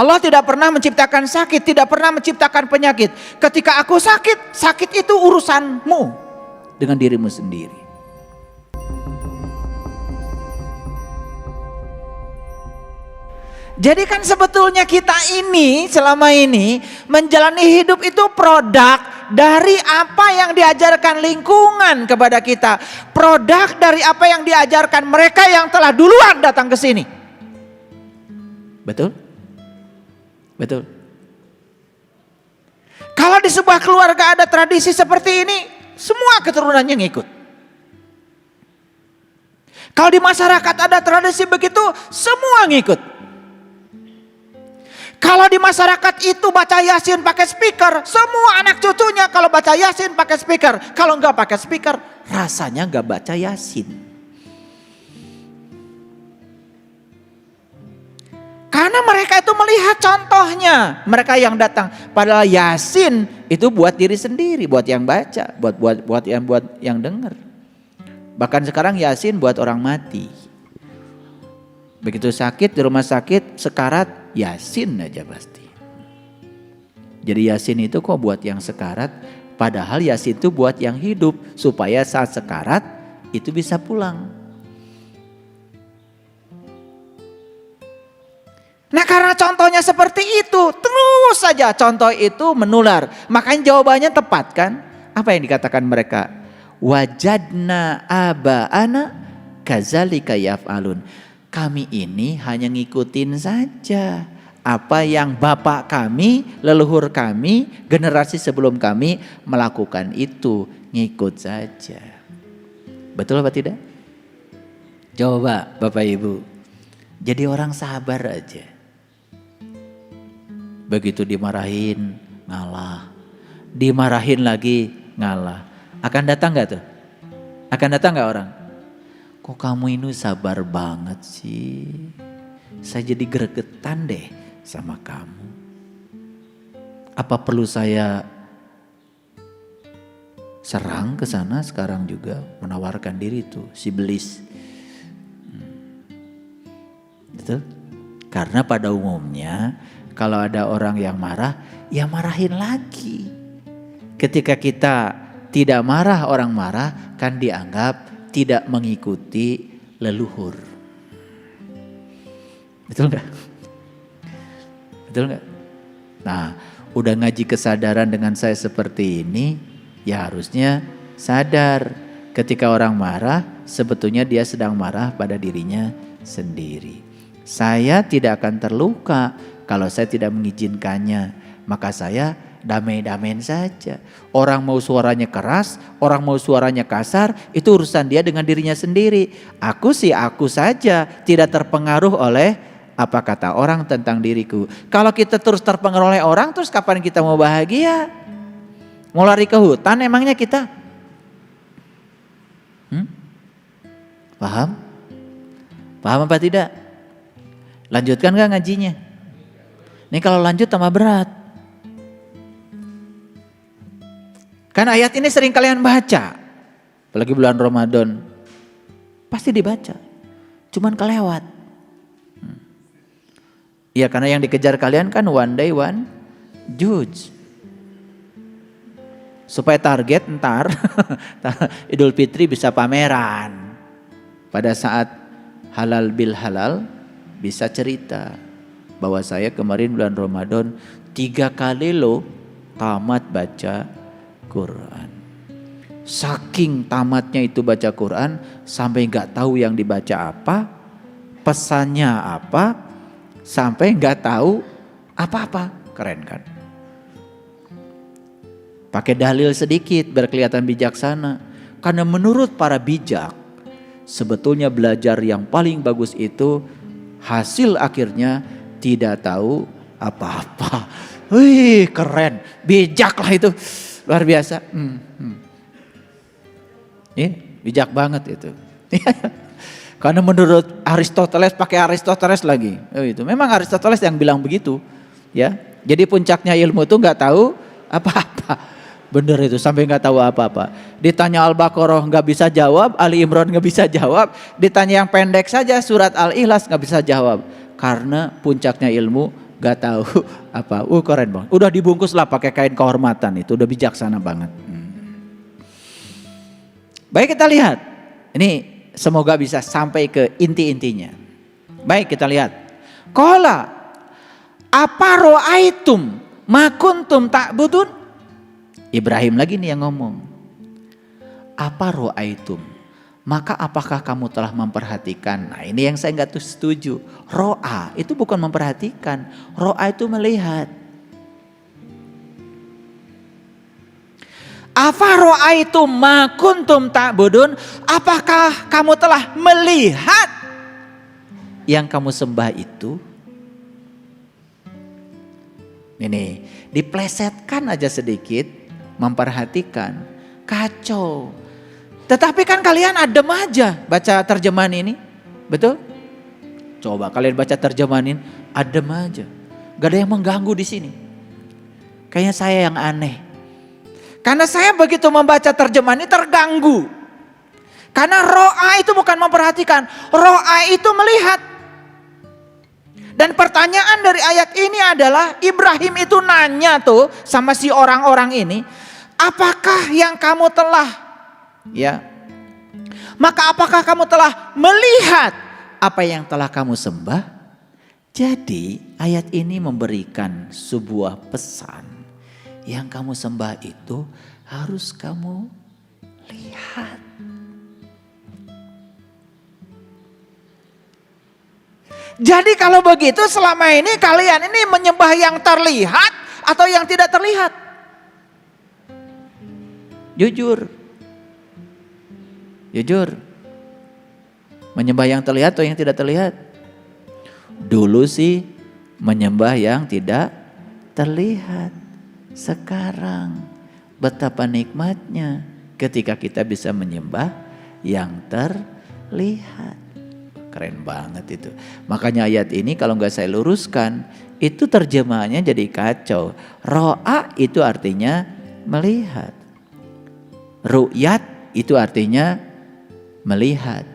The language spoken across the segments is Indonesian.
Allah tidak pernah menciptakan sakit, tidak pernah menciptakan penyakit. Ketika aku sakit, sakit itu urusanmu dengan dirimu sendiri. Jadi kan sebetulnya kita ini selama ini menjalani hidup itu produk dari apa yang diajarkan lingkungan kepada kita. Produk dari apa yang diajarkan mereka yang telah duluan datang ke sini. Betul? Betul. Kalau di sebuah keluarga ada tradisi seperti ini, semua keturunannya ngikut. Kalau di masyarakat ada tradisi begitu, semua ngikut. Kalau di masyarakat itu baca Yasin pakai speaker, semua anak cucunya kalau baca Yasin pakai speaker. Kalau enggak pakai speaker, rasanya enggak baca Yasin. Karena mereka itu melihat contohnya, mereka yang datang. Padahal Yasin itu buat diri sendiri, buat yang baca, buat yang dengar. Bahkan sekarang Yasin buat orang mati. Begitu sakit di rumah sakit, sekarat, Yasin aja pasti. Jadi Yasin itu kok buat yang sekarat, padahal Yasin itu buat yang hidup, supaya saat sekarat itu bisa pulang. Nah karena contohnya seperti itu, terus saja contoh itu menular. Makanya jawabannya tepat kan? Apa yang dikatakan mereka? Wajadna aba'ana kazalika yaf'alun. Kami ini hanya ngikutin saja apa yang bapak kami, leluhur kami, generasi sebelum kami melakukan itu. Ngikut saja. Betul apa tidak? Coba Bapak Ibu. Jadi orang sabar aja. Begitu dimarahin, ngalah. Dimarahin lagi, ngalah. Akan datang gak tuh? Akan datang gak orang? Kok kamu ini sabar banget sih? Saya jadi gregetan deh sama kamu. Apa perlu saya serang ke sana sekarang juga? Menawarkan diri tuh si belis. Betul? Karena pada umumnya kalau ada orang yang marah, ya marahin lagi. Ketika kita tidak marah, orang marah kan dianggap tidak mengikuti leluhur. Betul nggak? Betul nggak? Nah, udah ngaji kesadaran dengan saya seperti ini, ya harusnya sadar ketika orang marah, sebetulnya dia sedang marah pada dirinya sendiri. Saya tidak akan terluka kalau saya tidak mengizinkannya, maka saya damai-damain saja. Orang mau suaranya keras, orang mau suaranya kasar, itu urusan dia dengan dirinya sendiri. Aku sih aku saja, tidak terpengaruh oleh apa kata orang tentang diriku. Kalau kita terus terpengaruh oleh orang, terus kapan kita mau bahagia? Mau lari ke hutan emangnya kita? Paham? Paham apa tidak? Lanjutkan gak ngajinya? Ini kalau lanjut tambah berat. Kan ayat ini sering kalian baca. Apalagi bulan Ramadan. Pasti dibaca. Cuman kelewat. Ya karena yang dikejar kalian kan one day one judge. Supaya target ntar Idul Fitri bisa pameran. Pada saat halal bil halal bisa cerita. Bahwa saya kemarin bulan Ramadan 3 kali loh tamat baca Quran. Saking tamatnya itu baca Quran sampai nggak tahu yang dibaca apa, pesannya apa, sampai nggak tahu apa-apa. Keren kan? Pakai dalil sedikit biar kelihatan bijaksana. Karena menurut para bijak, sebetulnya belajar yang paling bagus itu hasil akhirnya tidak tahu apa-apa. Wih keren, bijak lah itu. Luar biasa. Bijak banget itu. Karena menurut Aristoteles, pakai Aristoteles lagi. Itu memang Aristoteles yang bilang begitu, ya. Jadi puncaknya ilmu itu nggak tahu apa-apa. Bener itu, sampai nggak tahu apa-apa. Ditanya Al-Baqarah nggak bisa jawab, Ali Imran nggak bisa jawab. Ditanya yang pendek saja surat Al-Ikhlas nggak bisa jawab. Karena puncaknya ilmu Gak tahu apa. Keren banget. Udah dibungkus lah pakai kain kehormatan itu. Udah bijaksana banget. Baik, kita lihat. Ini semoga bisa sampai ke inti-intinya. Baik, kita lihat. Qala apa ro'aitum ma kuntum ta'budun? Ibrahim lagi nih yang ngomong. Apa ro'aitum? Maka apakah kamu telah memperhatikan? Nah, ini yang saya nggak setuju. Ro'a itu bukan memperhatikan. Ro'a itu melihat. Afa ro'aitum ma kuntum ta'budun? Apakah kamu telah melihat yang kamu sembah itu? Ini diplesetkan aja sedikit, memperhatikan, kacau. Tetapi kan kalian adem aja baca terjemahan ini, betul? Coba kalian baca terjemahan ini, adem aja, gak ada yang mengganggu di sini. Kayaknya saya yang aneh, karena saya begitu membaca terjemahan ini terganggu. Karena ro'a itu bukan memperhatikan, ro'a itu melihat. Dan pertanyaan dari ayat ini adalah Ibrahim itu nanya tuh sama si orang-orang ini, apakah yang kamu telah, ya, maka apakah kamu telah melihat apa yang telah kamu sembah? Jadi ayat ini memberikan sebuah pesan, yang kamu sembah itu harus kamu lihat. Jadi kalau begitu selama ini kalian ini menyembah yang terlihat atau yang tidak terlihat? Jujur. Menyembah yang terlihat atau yang tidak terlihat? Dulu sih menyembah yang tidak terlihat. Sekarang betapa nikmatnya ketika kita bisa menyembah yang terlihat. Keren banget itu. Makanya ayat ini kalau nggak saya luruskan, itu terjemahannya jadi kacau. Ro'a itu artinya melihat. Ru'yat itu artinya melihat.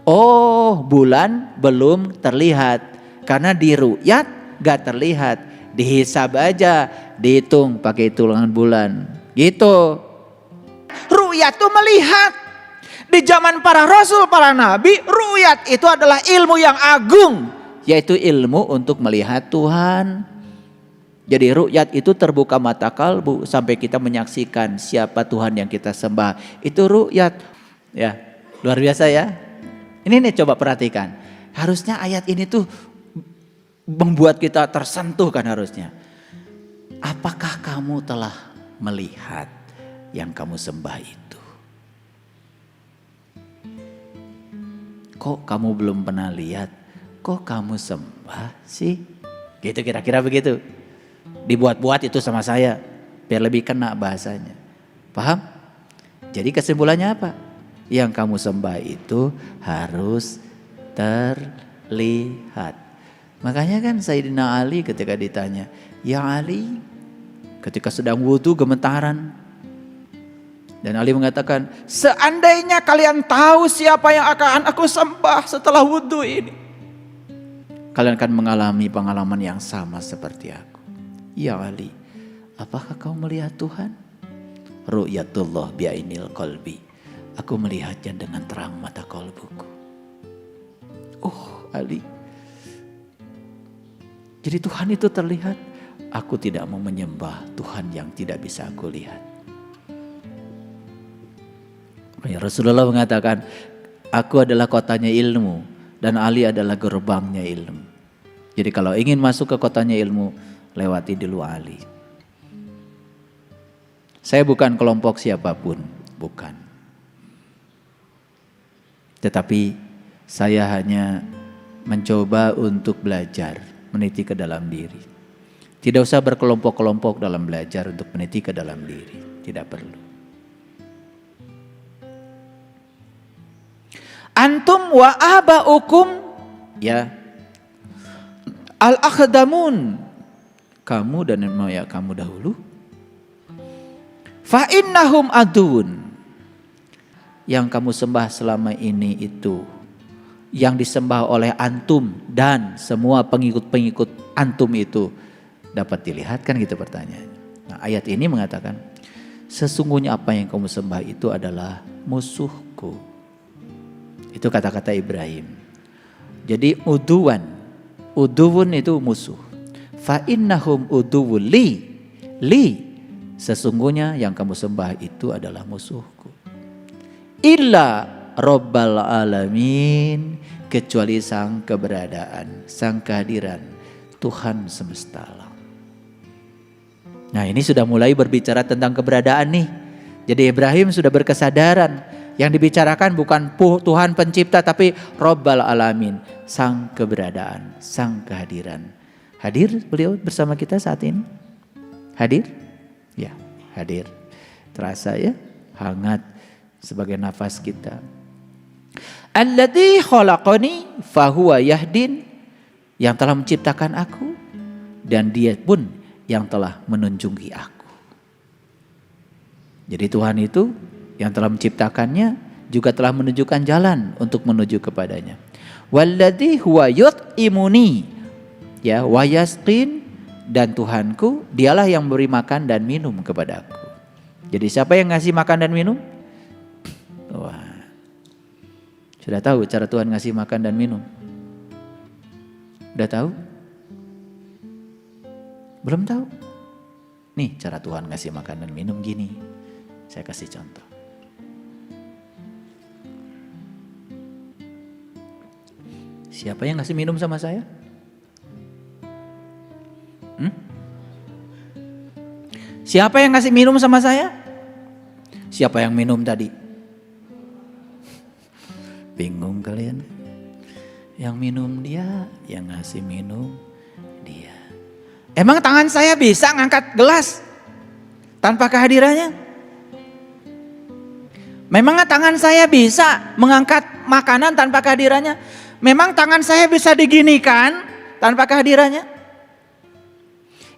Oh, bulan belum terlihat. Karena di ru'yat gak terlihat. Dihisab aja, dihitung pakai hitungan bulan. Gitu. Ru'yat itu melihat. Di zaman para rasul, para nabi, ru'yat itu adalah ilmu yang agung. Yaitu ilmu untuk melihat Tuhan. Jadi ru'yat itu terbuka mata kalbu sampai kita menyaksikan siapa Tuhan yang kita sembah. Itu ru'yat. Ya, luar biasa ya. Ini nih coba perhatikan. Harusnya ayat ini tuh membuat kita tersentuh kan harusnya. Apakah kamu telah melihat yang kamu sembah itu? Kok kamu belum pernah lihat? Kok kamu sembah sih? Gitu kira-kira begitu. Dibuat-buat itu sama saya biar lebih kena bahasanya. Paham? Jadi kesimpulannya apa? Yang kamu sembah itu harus terlihat. Makanya kan Sayyidina Ali ketika ditanya, "Ya Ali," ketika sedang wudhu gemetaran. Dan Ali mengatakan, "Seandainya kalian tahu siapa yang akan aku sembah setelah wudhu ini, kalian akan mengalami pengalaman yang sama seperti aku." Ya Ali, apakah kau melihat Tuhan? Ru'yatullah bi'ainil qalbi. Aku melihatnya dengan terang mata kalbuku. Oh Ali. Jadi Tuhan itu terlihat. Aku tidak mau menyembah Tuhan yang tidak bisa aku lihat. Rasulullah mengatakan, aku adalah kotanya ilmu dan Ali adalah gerbangnya ilmu. Jadi kalau ingin masuk ke kotanya ilmu, lewati dulu Ali. Saya bukan kelompok siapapun, bukan. Tetapi saya hanya mencoba untuk belajar, meniti ke dalam diri. Tidak usah berkelompok-kelompok dalam belajar untuk meniti ke dalam diri, tidak perlu. Antum wa abaukum, ya, al-akhdamun, kamu dan moya kamu dahulu, fa innahum adun, yang kamu sembah selama ini itu, yang disembah oleh antum dan semua pengikut-pengikut antum itu dapat dilihat kan gitu pertanyaannya. Nah, ayat ini mengatakan sesungguhnya apa yang kamu sembah itu adalah musuhku. Itu kata-kata Ibrahim. Jadi uduwun itu musuh. Fa innahum uduwun li sesungguhnya yang kamu sembah itu adalah musuhku. Illa Rabbal alamin, kecuali sang keberadaan, sang kehadiran Tuhan semesta alam. Nah, ini sudah mulai berbicara tentang keberadaan nih. Jadi Ibrahim sudah berkesadaran, yang dibicarakan bukan Tuhan pencipta tapi Rabbal alamin, sang keberadaan, sang kehadiran. Hadir beliau bersama kita saat ini? Hadir? Ya, hadir. Terasa ya, hangat sebagai nafas kita. Alladzi khalaqani fahuwa yahdin, yang telah menciptakan aku dan dia pun yang telah menunjungi aku. Jadi Tuhan itu yang telah menciptakannya juga telah menunjukkan jalan untuk menuju kepadanya. Walladzi huwa yut'imuni, ya, wa yasqin, dan Tuhanku dialah yang memberi makan dan minum kepadaku. Jadi siapa yang ngasih makan dan minum? Wah. Sudah tahu cara Tuhan ngasih makan dan minum? Udah tahu? Belum tahu? Nih cara Tuhan ngasih makan dan minum gini. Saya kasih contoh. Siapa yang ngasih minum sama saya? Siapa yang ngasih minum sama saya? Siapa yang minum tadi? Bingung kalian? Yang minum dia, yang ngasih minum dia. Emang tangan saya bisa ngangkat gelas tanpa kehadirannya? Memang tangan saya bisa mengangkat makanan tanpa kehadirannya? Memang tangan saya bisa diginikan tanpa kehadirannya?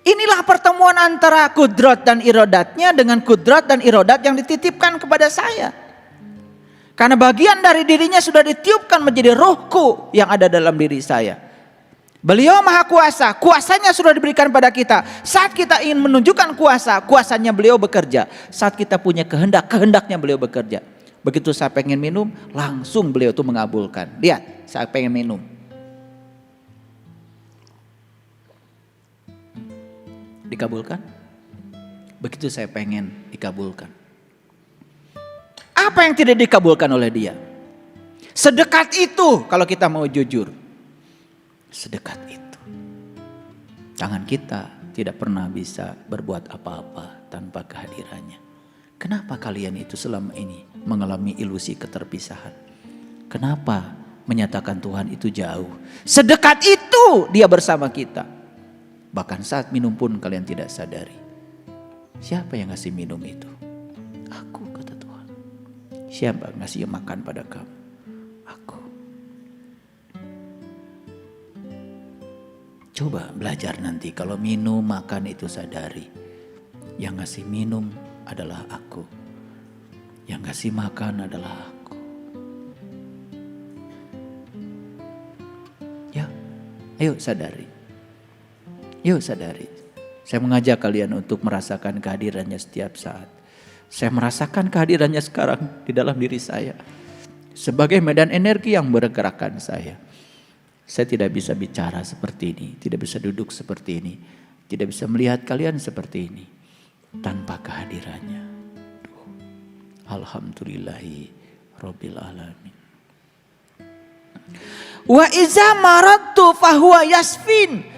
Inilah pertemuan antara kudrat dan irodatnya dengan kudrat dan irodat yang dititipkan kepada saya. Karena bagian dari dirinya sudah ditiupkan menjadi rohku yang ada dalam diri saya. Beliau maha kuasa, kuasanya sudah diberikan pada kita. Saat kita ingin menunjukkan kuasa, kuasanya beliau bekerja. Saat kita punya kehendak, kehendaknya beliau bekerja. Begitu saya pengen minum, langsung beliau itu mengabulkan. Lihat, saya pengen minum. Dikabulkan? Begitu saya pengen, dikabulkan. Apa yang tidak dikabulkan oleh dia? Sedekat itu kalau kita mau jujur. Sedekat itu. Tangan kita tidak pernah bisa berbuat apa-apa tanpa kehadirannya. Kenapa kalian itu selama ini mengalami ilusi keterpisahan? Kenapa menyatakan Tuhan itu jauh? Sedekat itu dia bersama kita. Bahkan saat minum pun kalian tidak sadari. Siapa yang ngasih minum itu? Aku, kata Tuhan. Siapa ngasih makan pada kamu? Aku. Coba belajar nanti kalau minum makan itu sadari. Yang ngasih minum adalah aku. Yang ngasih makan adalah aku. Ya, ayo sadari. Yuk sadari. Saya mengajak kalian untuk merasakan kehadirannya setiap saat. Saya merasakan kehadirannya sekarang di dalam diri saya. Sebagai medan energi yang bergerakkan saya. Saya tidak bisa bicara seperti ini. Tidak bisa duduk seperti ini. Tidak bisa melihat kalian seperti ini. Tanpa kehadirannya. Alhamdulillahi Rabbil Alamin. Wa iza maradtu fahuwa yasfin.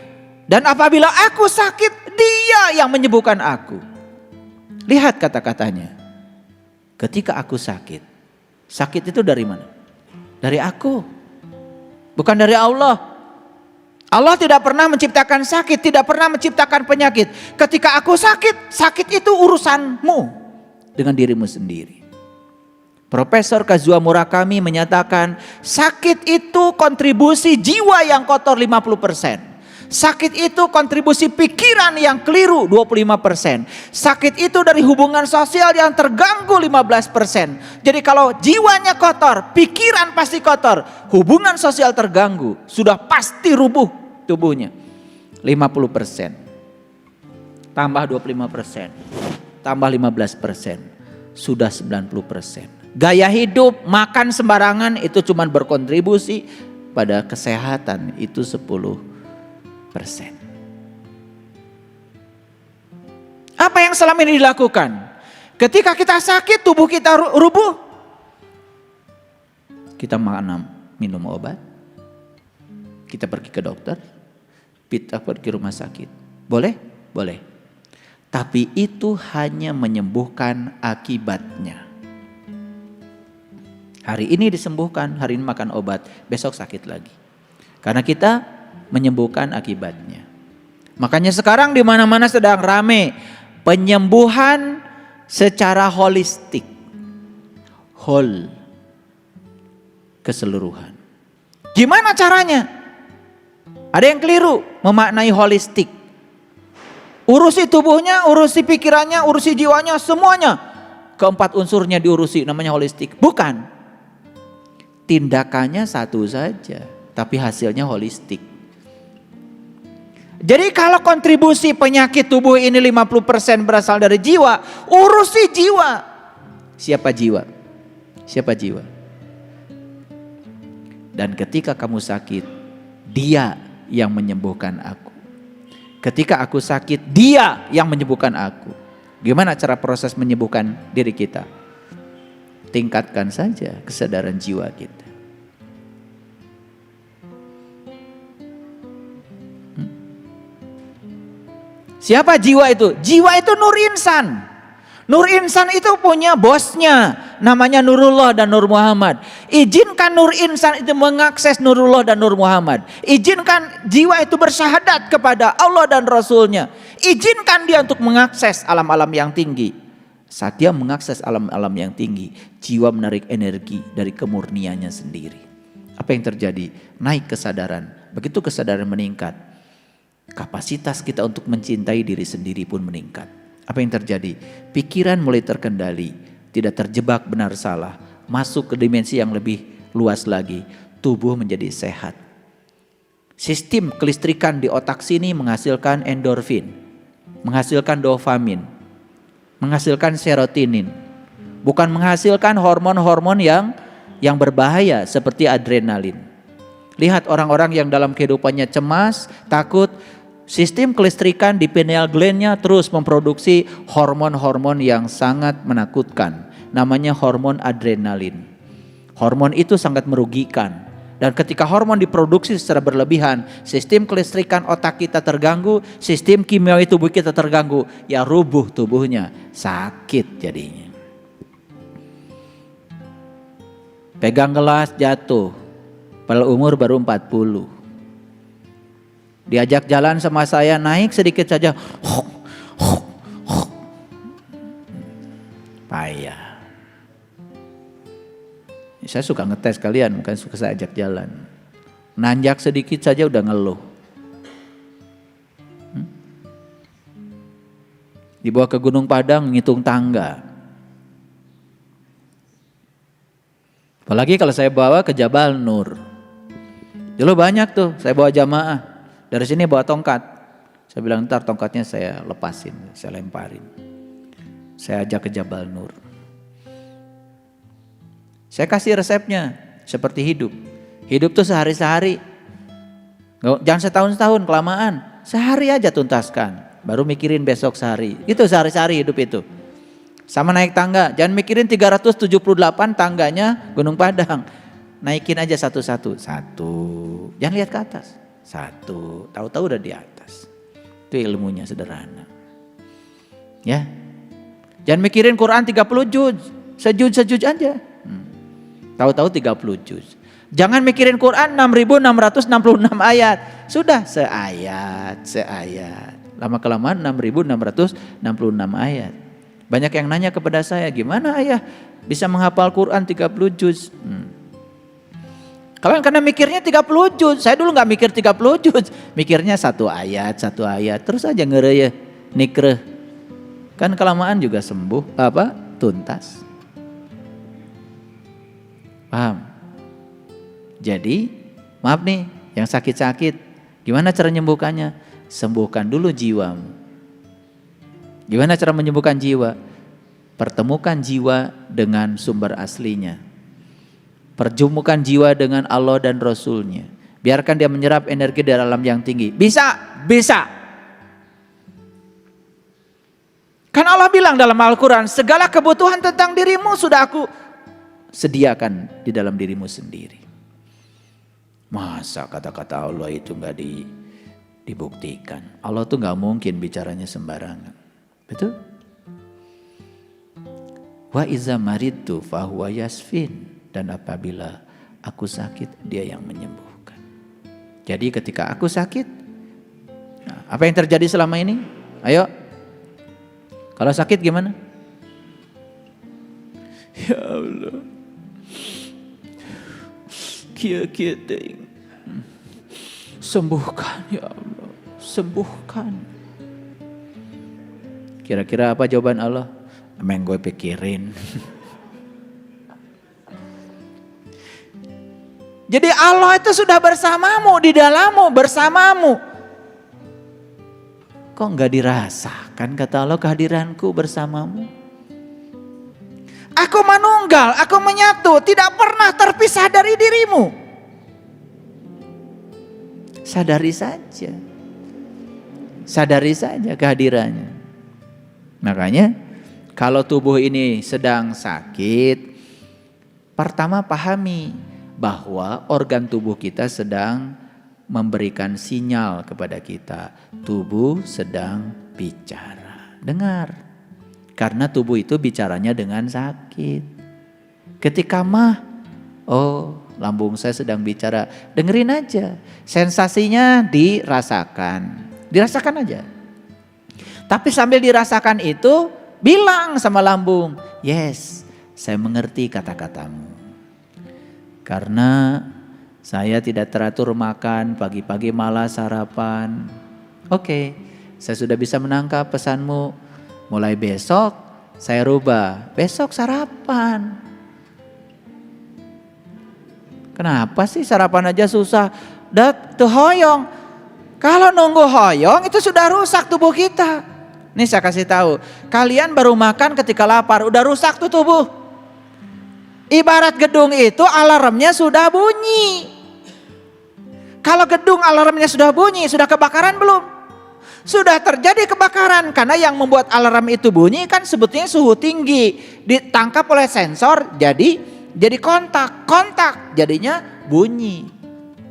Dan apabila aku sakit, dia yang menyembuhkan aku. Lihat kata-katanya. Ketika aku sakit. Sakit itu dari mana? Dari aku. Bukan dari Allah. Allah tidak pernah menciptakan sakit. Tidak pernah menciptakan penyakit. Ketika aku sakit, sakit itu urusanmu. Dengan dirimu sendiri. Profesor Kazuo Murakami menyatakan. Sakit itu kontribusi jiwa yang kotor 50%. Sakit itu kontribusi pikiran yang keliru 25%. Sakit itu dari hubungan sosial yang terganggu 15%. Jadi kalau jiwanya kotor, pikiran pasti kotor, hubungan sosial terganggu, sudah pasti rubuh tubuhnya. 50%. Tambah 25%. Tambah 15%. Sudah 90%. Gaya hidup, makan sembarangan itu cuma berkontribusi pada kesehatan itu 10%. Apa yang selama ini dilakukan? Ketika kita sakit, tubuh kita rubuh. Kita minum obat. Kita pergi ke dokter. Kita pergi ke rumah sakit. Boleh? Boleh. Tapi itu hanya menyembuhkan akibatnya. Hari ini disembuhkan, hari ini makan obat, besok sakit lagi. Karena kita menyembuhkan akibatnya. Makanya sekarang di mana-mana sedang rame penyembuhan secara holistik. Whole. Keseluruhan. Gimana caranya? Ada yang keliru memaknai holistik. Urusi tubuhnya, urusi pikirannya, urusi jiwanya, semuanya. Keempat unsurnya diurusi, namanya holistik. Bukan. Tindakannya satu saja, tapi hasilnya holistik. Jadi kalau kontribusi penyakit tubuh ini 50% berasal dari jiwa, urusi jiwa. Siapa jiwa? Siapa jiwa? Dan ketika kamu sakit, Dia yang menyembuhkan aku. Ketika aku sakit, Dia yang menyembuhkan aku. Gimana cara proses menyembuhkan diri kita? Tingkatkan saja kesadaran jiwa kita. Siapa jiwa itu? Jiwa itu Nur Insan. Nur Insan itu punya bosnya, namanya Nurullah dan Nur Muhammad. Izinkan Nur Insan itu mengakses Nurullah dan Nur Muhammad. Izinkan jiwa itu bersyahadat kepada Allah dan Rasulnya. Izinkan dia untuk mengakses alam-alam yang tinggi. Saat dia mengakses alam-alam yang tinggi, jiwa menarik energi dari kemurniannya sendiri. Apa yang terjadi? Naik kesadaran. Begitu kesadaran meningkat, kapasitas kita untuk mencintai diri sendiri pun meningkat. Apa yang terjadi? Pikiran mulai terkendali, tidak terjebak benar salah, masuk ke dimensi yang lebih luas lagi. Tubuh menjadi sehat. Sistem kelistrikan di otak sini menghasilkan endorfin, menghasilkan dopamin, menghasilkan serotonin, bukan menghasilkan hormon-hormon yang berbahaya seperti adrenalin. Lihat orang-orang yang dalam kehidupannya cemas, takut, sistem kelistrikan di pineal gland-nya terus memproduksi hormon-hormon yang sangat menakutkan. Namanya hormon adrenalin. Hormon itu sangat merugikan. Dan ketika hormon diproduksi secara berlebihan, sistem kelistrikan otak kita terganggu, sistem kimiawi tubuh kita terganggu, ya rubuh tubuhnya, sakit jadinya. Pegang gelas jatuh, padahal umur baru 40. Diajak jalan sama saya, naik sedikit saja, payah. Saya suka ngetes kalian, bukan suka saya ajak jalan. Nanjak sedikit saja udah ngeluh. Dibawa ke Gunung Padang ngitung tangga. Apalagi kalau saya bawa ke Jabal Nur. Dulu banyak tuh, saya bawa jamaah. Dari sini bawa tongkat. Saya bilang ntar tongkatnya saya lepasin, saya lemparin. Saya ajak ke Jabal Nur. Saya kasih resepnya seperti hidup. Hidup tuh sehari-sehari. Jangan setahun-setahun kelamaan. Sehari aja tuntaskan. Baru mikirin besok sehari. Itu sehari-sehari hidup itu. Sama naik tangga. Jangan mikirin 378 tangganya Gunung Padang. Naikin aja satu-satu. Satu. Jangan lihat ke atas. Satu. Tahu-tahu udah di atas. Itu ilmunya sederhana. Ya. Jangan mikirin Quran 30 juz. Sejuz aja. Tahu-tahu 30 juz. Jangan mikirin Quran 6.666 ayat. Sudah seayat. Lama-kelamaan 6.666 ayat. Banyak yang nanya kepada saya, gimana ayah bisa menghafal Quran 30 juz? Kalau karena mikirnya 30 juz. Saya dulu gak mikir 30 juz. Mikirnya satu ayat. Terus aja ngereyeh, nikreh. Kan kelamaan juga sembuh. Tuntas. Paham? Jadi, maaf nih, yang sakit-sakit, gimana cara menyembuhkannya? sembuhkan dulu jiwamu. Gimana cara menyembuhkan jiwa? Pertemukan jiwa dengan sumber aslinya. Pertemukan jiwa dengan Allah dan Rasulnya. Biarkan dia menyerap energi dari alam yang tinggi. Bisa, bisa. Kan Allah bilang dalam Al-Quran, segala kebutuhan tentang dirimu sudah aku sediakan di dalam dirimu sendiri. Masa kata-kata Allah itu gak dibuktikan? Allah tuh gak mungkin bicaranya sembarangan. Betul? Wa iza maridtu fahuwa yasfin. Dan apabila aku sakit, dia yang menyembuhkan. Jadi ketika aku sakit, nah, apa yang terjadi selama ini? Ayo, kalau sakit gimana? Ya Allah, kia-kia ting. Sembuhkan ya Allah, sembuhkan. Kira-kira apa jawaban Allah? Emang gue pikirin. Jadi Allah itu sudah bersamamu, di dalammu, bersamamu. Kok enggak dirasakan kata Allah kehadiranku bersamamu? Aku manunggal, aku menyatu, tidak pernah terpisah dari dirimu. Sadari saja. Sadari saja kehadirannya. Makanya kalau tubuh ini sedang sakit, pertama pahami bahwa organ tubuh kita sedang memberikan sinyal kepada kita. Tubuh sedang bicara. Dengar. Karena tubuh itu bicaranya dengan sakit. Ketika mah, oh lambung saya sedang bicara. Dengerin aja. Sensasinya dirasakan. Dirasakan aja. Tapi sambil dirasakan itu, bilang sama lambung, yes, saya mengerti kata-katamu. Karena saya tidak teratur makan, pagi-pagi malas sarapan. Oke, saya sudah bisa menangkap pesanmu. Mulai besok saya rubah, besok sarapan. Kenapa sih sarapan aja susah? Dat tuh hoyong. Kalau nunggu hoyong itu sudah rusak tubuh kita. Nih saya kasih tahu, kalian baru makan ketika lapar, udah rusak tuh tubuh. Ibarat gedung itu alarmnya sudah bunyi. Kalau gedung alarmnya sudah bunyi, sudah kebakaran belum? Sudah terjadi kebakaran karena yang membuat alarm itu bunyi kan sebetulnya suhu tinggi. Ditangkap oleh sensor jadi kontak jadinya bunyi.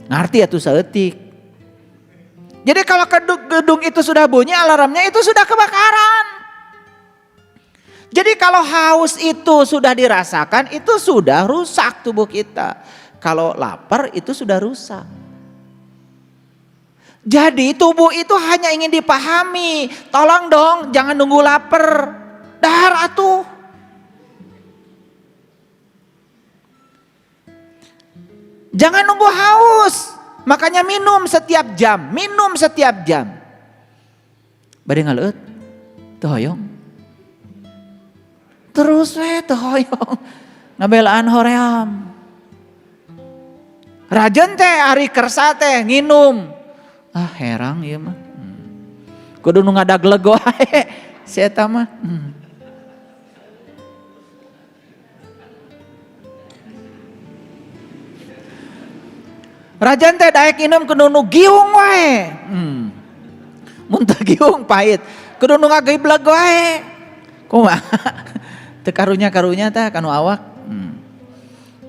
Ngerti ya tuh seetik. Jadi kalau gedung itu sudah bunyi alarmnya itu sudah kebakaran. Jadi kalau haus itu sudah dirasakan, itu sudah rusak tubuh kita. Kalau lapar itu sudah rusak. Jadi tubuh itu hanya ingin dipahami. Tolong dong jangan nunggu lapar. Dahar atuh. Jangan nunggu haus. Makanya minum setiap jam. Minum setiap jam. Bade ngaleut. Teu hoyong. Terus teu hoyong ngabelaan hoream. Rajen teh ari kersa teh nginum. Ah herang ieu mah. Kudu nu ngadagleg wae si eta mah. Rajen teh daek nginum kudu nu giung wae. Mun teu giung pahit, kudu nu ngagibleg wae. Kumaha? Teu karunya teh kanu awak.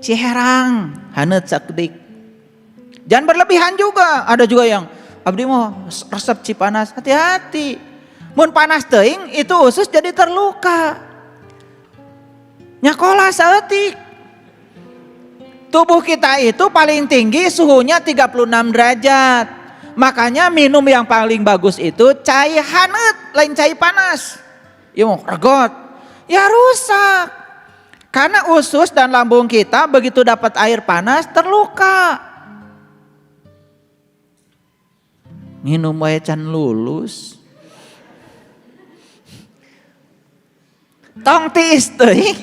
Ciherang, haneut sakdik. Jangan berlebihan juga. Ada juga yang abdi mau resep Cipanas, hati-hati. Mun panas teuing itu usus jadi terluka. Nyakola saeutik. Tubuh kita itu paling tinggi suhunya 36 derajat. Makanya minum yang paling bagus itu cai haneut, lain cai panas. Ieu mah regot. Ya rusak. Karena usus dan lambung kita begitu dapat air panas terluka. Minum wae can lulus. Tong tiis teuing,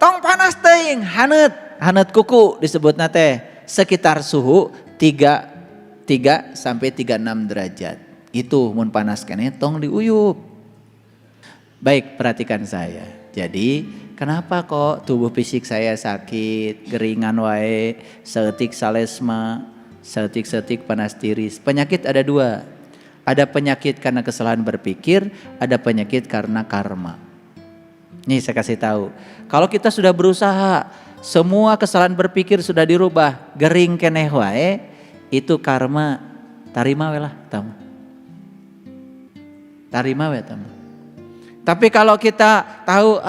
tong panas teuing, haneut kuku disebutna teh sekitar suhu 3 sampai 36 derajat. Itu mun panas kene tong diuyup. Baik, perhatikan saya. Jadi, kenapa kok tubuh fisik saya sakit, geringan wae, seetik salesma, seetik-setik panas tiris. Penyakit ada dua. Ada penyakit karena kesalahan berpikir, ada penyakit karena karma. Nih saya kasih tahu. Kalau kita sudah berusaha, semua kesalahan berpikir sudah dirubah, gering keneh wae, itu karma. Tarima we lah, tamu. Tarima we, tamu. Tapi kalau kita tahu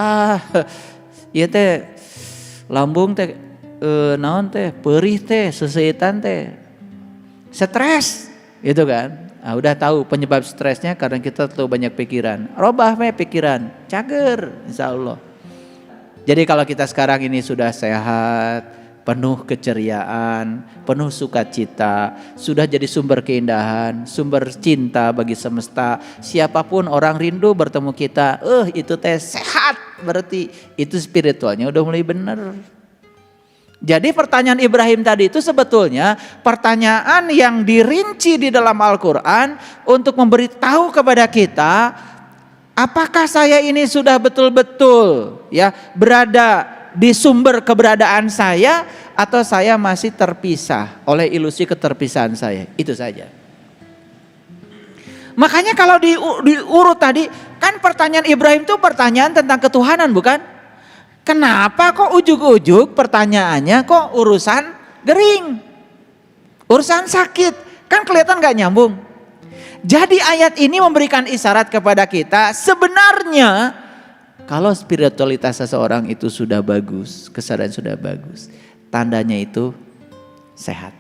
ieu teh lambung teh naon teh, perih teh, seseitan teh, stres, gitu kan? Udah tahu penyebab stresnya karena kita terlalu banyak pikiran. Robah we pikiran, cager, insya Allah. Jadi kalau kita sekarang ini sudah sehat, penuh keceriaan, penuh sukacita, sudah jadi sumber keindahan, sumber cinta bagi semesta. Siapapun orang rindu bertemu kita, itu teh sehat, berarti itu spiritualnya udah mulai benar. Jadi pertanyaan Ibrahim tadi itu sebetulnya pertanyaan yang dirinci di dalam Al-Quran untuk memberitahu kepada kita, apakah saya ini sudah betul-betul ya berada di sumber keberadaan saya, atau saya masih terpisah oleh ilusi keterpisahan saya. Itu saja. Makanya kalau diurut tadi, kan pertanyaan Ibrahim itu pertanyaan tentang ketuhanan, bukan? Kenapa kok ujug-ujug pertanyaannya kok urusan gering, urusan sakit? Kan kelihatan gak nyambung. Jadi ayat ini memberikan isyarat kepada kita, sebenarnya kalau spiritualitas seseorang itu sudah bagus, kesadaran sudah bagus, tandanya itu sehat.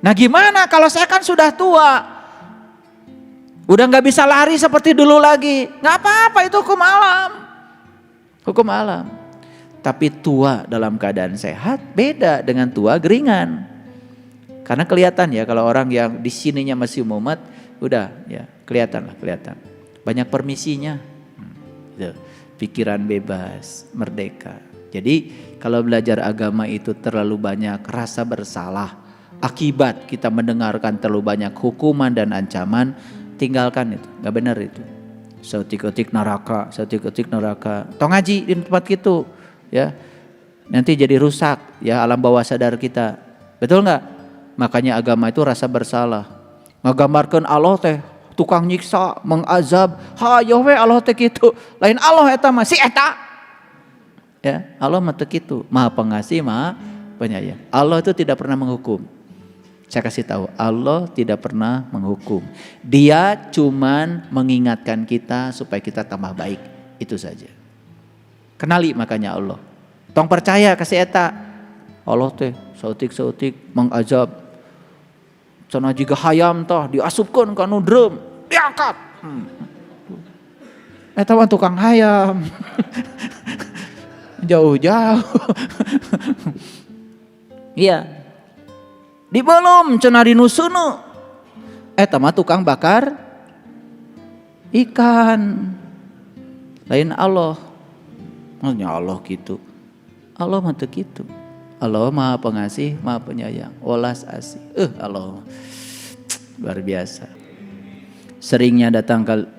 Nah gimana kalau saya kan sudah tua, udah gak bisa lari seperti dulu lagi? Gak apa-apa, itu hukum alam. Hukum alam. Tapi tua dalam keadaan sehat beda dengan tua geringan. Karena kelihatan ya kalau orang yang di sininya masih mumet, udah ya kelihatan. Banyak permisinya. Pikiran bebas, merdeka. Jadi kalau belajar agama itu terlalu banyak rasa bersalah, akibat kita mendengarkan terlalu banyak hukuman dan ancaman, tinggalkan itu, gak benar itu. Setik-etik neraka. Tong ngaji di tempat gitu, ya. Nanti jadi rusak ya alam bawah sadar kita. Betul nggak? Makanya agama itu rasa bersalah. Ngagambarkeun Allah teh tukang nyiksa, mengazab. Hayo we Allah teh kitu. Lain Allah eta mah si eta. Ya, Allah mah teu kitu. Maha Pengasih, Maha Penyayang. Allah itu tidak pernah menghukum. Saya kasih tahu, Allah tidak pernah menghukum. Dia cuman mengingatkan kita supaya kita tambah baik. Itu saja. Kenali makanya Allah. Tong percaya kasih eta. Allah teh sautik mengazab. Cenah jiga hayam tah diasupkeun ka nu drum, diangkat. Eta mah tukang hayam. Jauh-jauh. Iya. Dibelum cenah dinusunu. Eta mah tukang bakar ikan. Lain Allah. Nya Allah gitu. Allah mah teu kitu. Allah Maha Pengasih, Maha Penyayang, welas asih. Allah luar biasa. Seringnya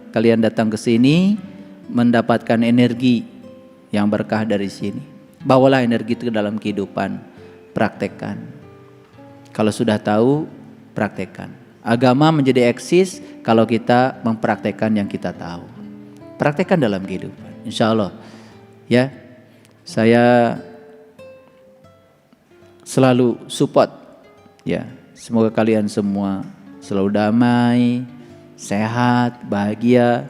kalian datang ke sini mendapatkan energi yang berkah dari sini. Bawalah energi itu ke dalam kehidupan, praktekkan. Kalau sudah tahu, praktekkan. Agama menjadi eksis kalau kita mempraktekkan yang kita tahu. Praktekkan dalam kehidupan, insya Allah. Ya, saya selalu support. Ya, semoga kalian semua selalu damai, sehat, bahagia,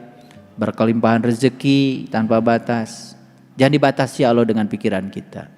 berkelimpahan rezeki tanpa batas. Jangan dibatasi Allah dengan pikiran kita.